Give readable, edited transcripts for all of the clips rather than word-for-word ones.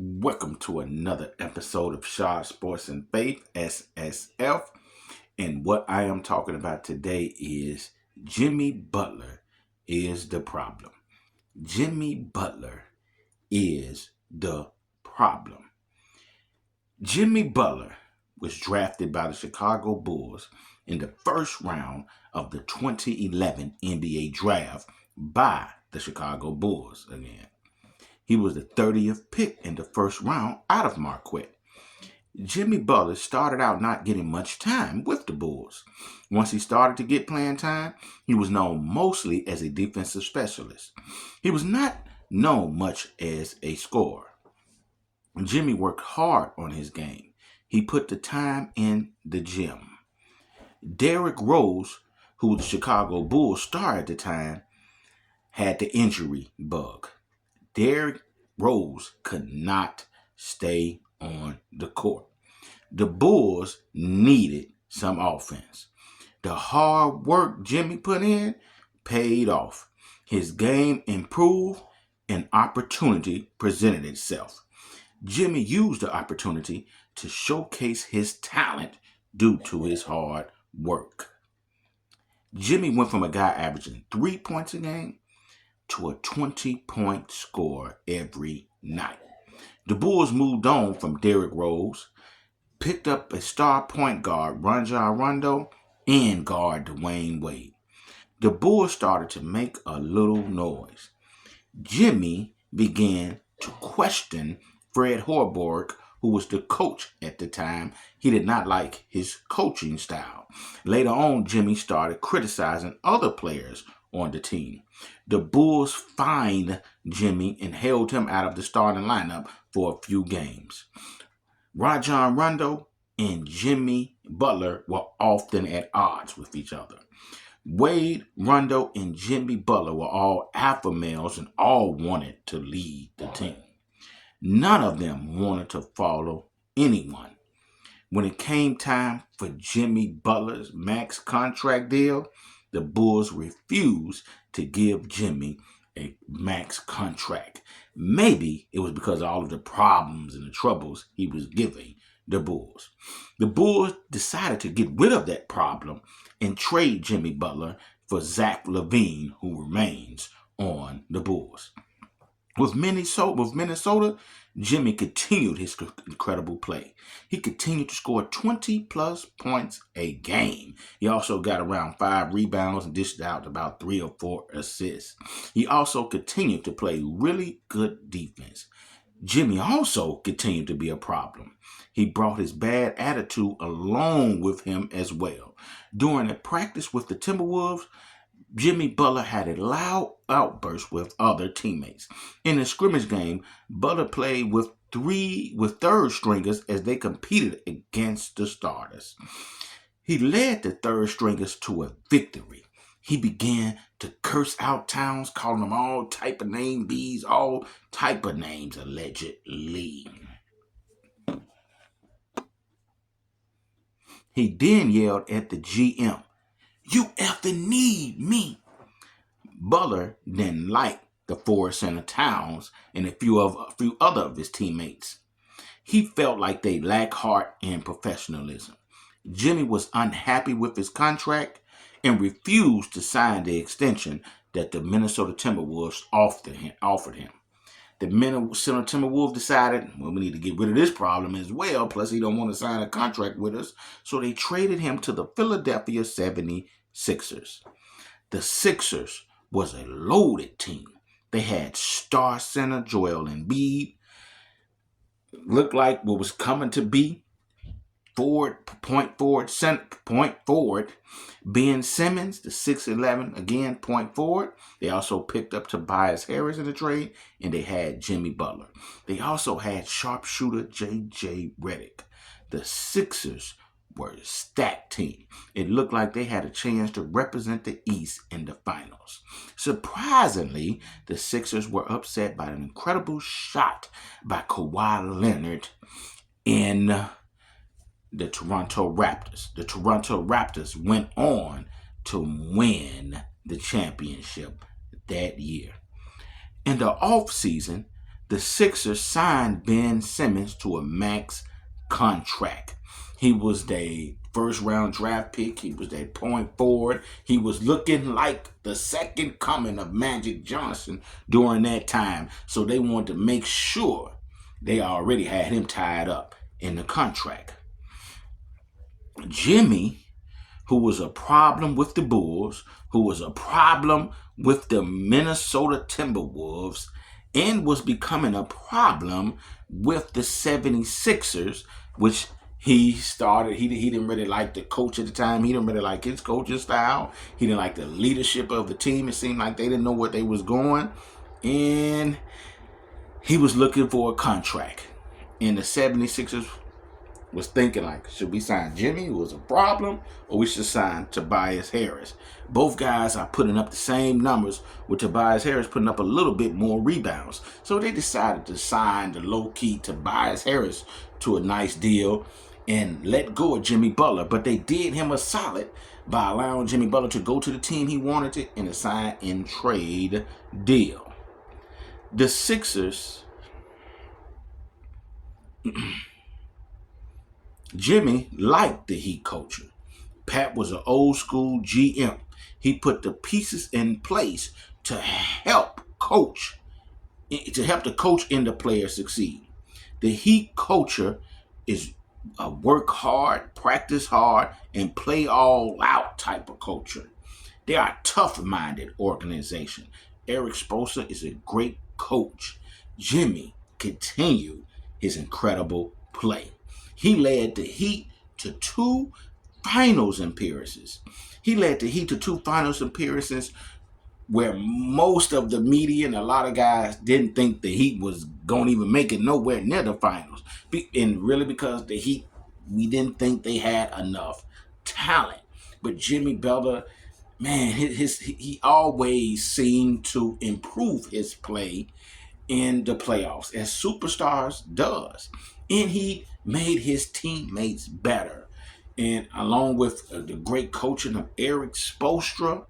Welcome to another episode of Shaw Sports and Faith, SSF. And what I am talking about today is Jimmy Butler is the problem. Jimmy Butler is the problem. Jimmy Butler was drafted by the Chicago Bulls in the first round of the 2011 NBA draft by the Chicago Bulls again. He was the 30th pick in the first round out of Marquette. Jimmy Butler started out not getting much time with the Bulls. Once he started to get playing time, he was known mostly as a defensive specialist. He was not known much as a scorer. Jimmy worked hard on his game. He put the time in the gym. Derrick Rose, who was the Chicago Bulls star at the time, had the injury bug. Derrick Rose could not stay on the court. The Bulls needed some offense. The hard work Jimmy put in paid off. His game improved and opportunity presented itself. Jimmy used the opportunity to showcase his talent due to his hard work. Jimmy went from a guy averaging 3 points a game to a 20-point score every night. The Bulls moved on from Derrick Rose, picked up a star point guard, Rajon Rondo, and guard Dwayne Wade. The Bulls started to make a little noise. Jimmy began to question Fred Hoiberg, who was the coach at the time. He did not like his coaching style. Later on, Jimmy started criticizing other players on the team. The Bulls fined Jimmy and held him out of the starting lineup for a few games. Rajon Rondo and Jimmy Butler were often at odds with each other. Wade, Rondo, and Jimmy Butler were all alpha males and all wanted to lead the team. None of them wanted to follow anyone. When it came time for Jimmy Butler's max contract deal, the Bulls refused to give Jimmy a max contract. Maybe it was because of all of the problems and the troubles he was giving the Bulls. The Bulls decided to get rid of that problem and trade Jimmy Butler for Zach LaVine, who remains on the Bulls. With Minnesota, Jimmy continued his incredible play. He continued to score 20-plus points a game. He also got around 5 rebounds and dished out about 3 or 4 assists. He also continued to play really good defense. Jimmy also continued to be a problem. He brought his bad attitude along with him as well. During a practice with the Timberwolves, Jimmy Butler had a loud outburst with other teammates. In a scrimmage game, Butler played with third stringers as they competed against the starters. He led the third stringers to a victory. He began to curse out Towns, calling them all type of name bees, all type of names allegedly. He then yelled at the GM, "You effing need me." Butler didn't like the forward center Towns and a few other of his teammates. He felt like they lacked heart and professionalism. Jimmy was unhappy with his contract and refused to sign the extension that the Minnesota Timberwolves offered him. The Minnesota Timberwolves decided, well, we need to get rid of this problem as well, plus he don't want to sign a contract with us, so they traded him to the Philadelphia 76ers. The Sixers was a loaded team. They had star center Joel Embiid, looked like what was coming to be point forward, Ben Simmons, the 6'11", again, point forward. They also picked up Tobias Harris in the trade, and they had Jimmy Butler. They also had sharpshooter J.J. Redick. The Sixers were a stacked team. It looked like they had a chance to represent the East in the finals. Surprisingly, the Sixers were upset by an incredible shot by Kawhi Leonard in the Toronto Raptors. The Toronto Raptors went on to win the championship that year. In the offseason, the Sixers signed Ben Simmons to a max contract. He was the first round draft pick. He was their point forward. He was looking like the second coming of Magic Johnson during that time. So they wanted to make sure they already had him tied up in the contract. Jimmy, who was a problem with the Bulls, who was a problem with the Minnesota Timberwolves, and was becoming a problem with the 76ers, which he started. He didn't really like the coach at the time. He didn't really like his coaching style. He didn't like the leadership of the team. It seemed like they didn't know what they was going. And he was looking for a contract. And the 76ers was thinking like, should we sign Jimmy, who was a problem, or we should sign Tobias Harris? Both guys are putting up the same numbers, with Tobias Harris putting up a little bit more rebounds. So they decided to sign the low-key Tobias Harris to a nice deal and let go of Jimmy Butler. But they did him a solid by allowing Jimmy Butler to go to the team he wanted to in a sign-and-trade deal. The Sixers... Jimmy liked the Heat culture. Pat was an old school GM. He put the pieces in place to help the coach and the player succeed. The Heat culture is a work hard, practice hard, and play all out type of culture. They are a tough-minded organization. Eric Spoelstra is a great coach. Jimmy continued his incredible play. He led the Heat to 2 finals appearances. Where most of the media and a lot of guys didn't think the Heat was going to even make it nowhere near the finals. And really because the Heat, we didn't think they had enough talent. But Jimmy Butler, man, he always seemed to improve his play in the playoffs, as superstars does. And he made his teammates better. And along with the great coaching of Eric Spoelstra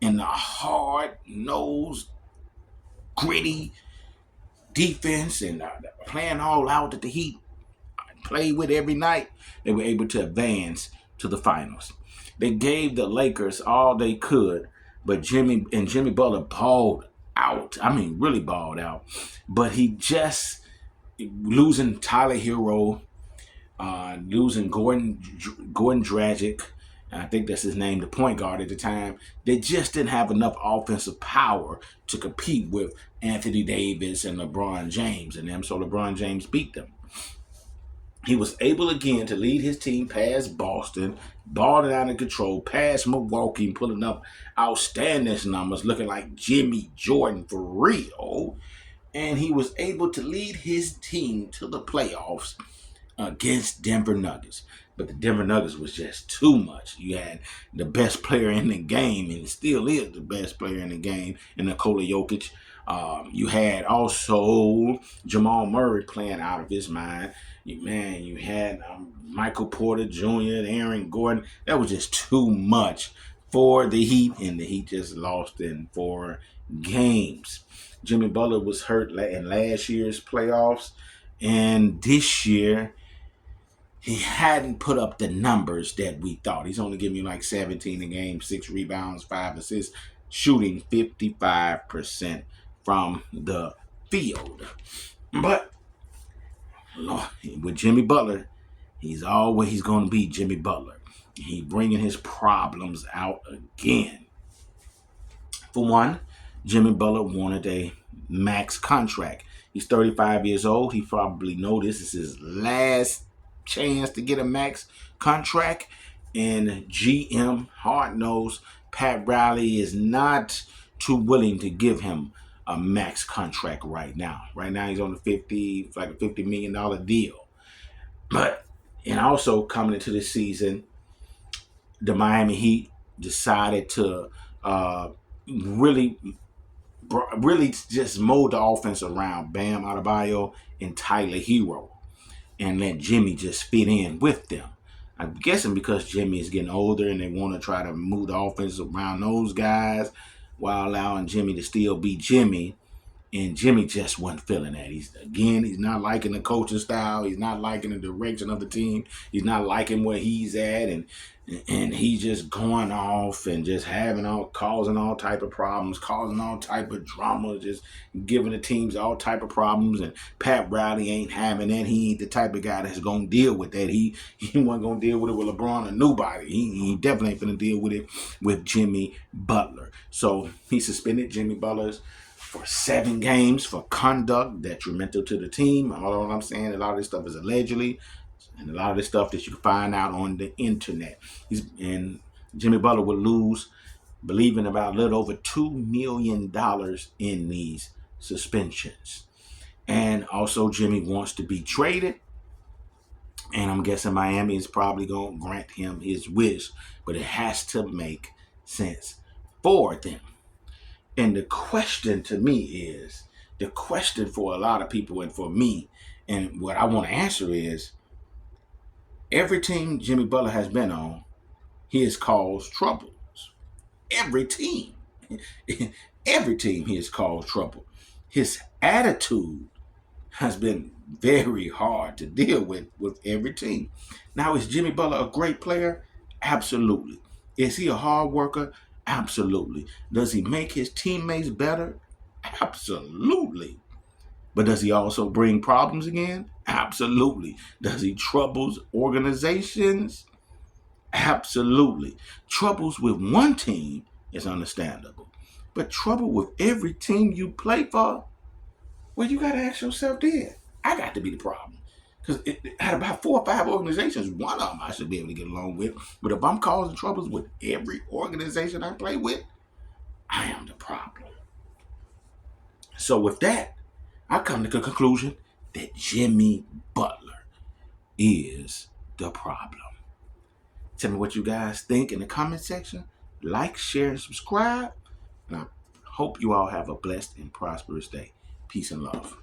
and the hard-nosed, gritty defense and playing all out that the Heat played with every night, they were able to advance to the finals. They gave the Lakers all they could, but Jimmy Butler balled out. I mean, really balled out. But he just losing Tyler Hero, losing Gordon Dragic, and I think that's his name, the point guard at the time. They just didn't have enough offensive power to compete with Anthony Davis and LeBron James and them. So LeBron James beat them. He was able again to lead his team past Boston, balling out of control, past Milwaukee, pulling up outstanding numbers, looking like Jimmy Jordan for real. And he was able to lead his team to the playoffs against Denver Nuggets. But the Denver Nuggets was just too much. You had the best player in the game, and still is the best player in the game, in Nikola Jokic. You had also Jamal Murray playing out of his mind. You had Michael Porter Jr. and Aaron Gordon. That was just too much for the Heat, and the Heat just lost in 4 games. Jimmy Butler was hurt in last year's playoffs, and this year he hadn't put up the numbers that we thought. He's only giving you like 17 a game, 6 rebounds, 5 assists, shooting 55% from the field. But Lord, with Jimmy Butler, he's always going to be Jimmy Butler. He's bringing his problems out again. For one, Jimmy Butler wanted a max contract. He's 35 years old. He probably knows this is his last chance to get a max contract. And GM, hard-nosed Pat Riley is not too willing to give him a max contract right now. Right now he's on a $50 million deal. And also coming into the season, the Miami Heat decided to really just mold the offense around Bam Adebayo and Tyler Hero and let Jimmy just fit in with them. I'm guessing because Jimmy is getting older and they want to try to move the offense around those guys while allowing Jimmy to still be Jimmy And Jimmy just wasn't feeling that. He's not liking the coaching style. He's not liking the direction of the team. He's not liking where he's at, and he's just going off and just causing all type of problems, causing all type of drama, just giving the teams all type of problems. And Pat Riley ain't having that. He ain't the type of guy that's gonna deal with that. He wasn't gonna deal with it with LeBron or nobody. He definitely ain't gonna deal with it with Jimmy Butler. So he suspended Jimmy Butler's for 7 games for conduct detrimental to the team. All I'm saying, a lot of this stuff is allegedly, and a lot of this stuff that you can find out on the internet. And Jimmy Butler will lose, believing about a little over $2 million in these suspensions. And also, Jimmy wants to be traded, and I'm guessing Miami is probably going to grant him his wish, but it has to make sense for them. And the question to me is, the question for a lot of people and for me, and what I want to answer is, every team Jimmy Butler has been on, he has caused troubles. Every team. Every team he has caused trouble. His attitude has been very hard to deal with every team. Now, is Jimmy Butler a great player? Absolutely. Is he a hard worker? Absolutely. Does he make his teammates better? Absolutely. But does he also bring problems again? Absolutely. Does he troubles organizations? Absolutely. Troubles with one team is understandable. But trouble with every team you play for? Well, you got to ask yourself then. I got to be the problem. Because out of about 4 or 5 organizations, one of them I should be able to get along with. But if I'm causing troubles with every organization I play with, I am the problem. So with that, I come to the conclusion that Jimmy Butler is the problem. Tell me what you guys think in the comment section. Like, share, and subscribe. And I hope you all have a blessed and prosperous day. Peace and love.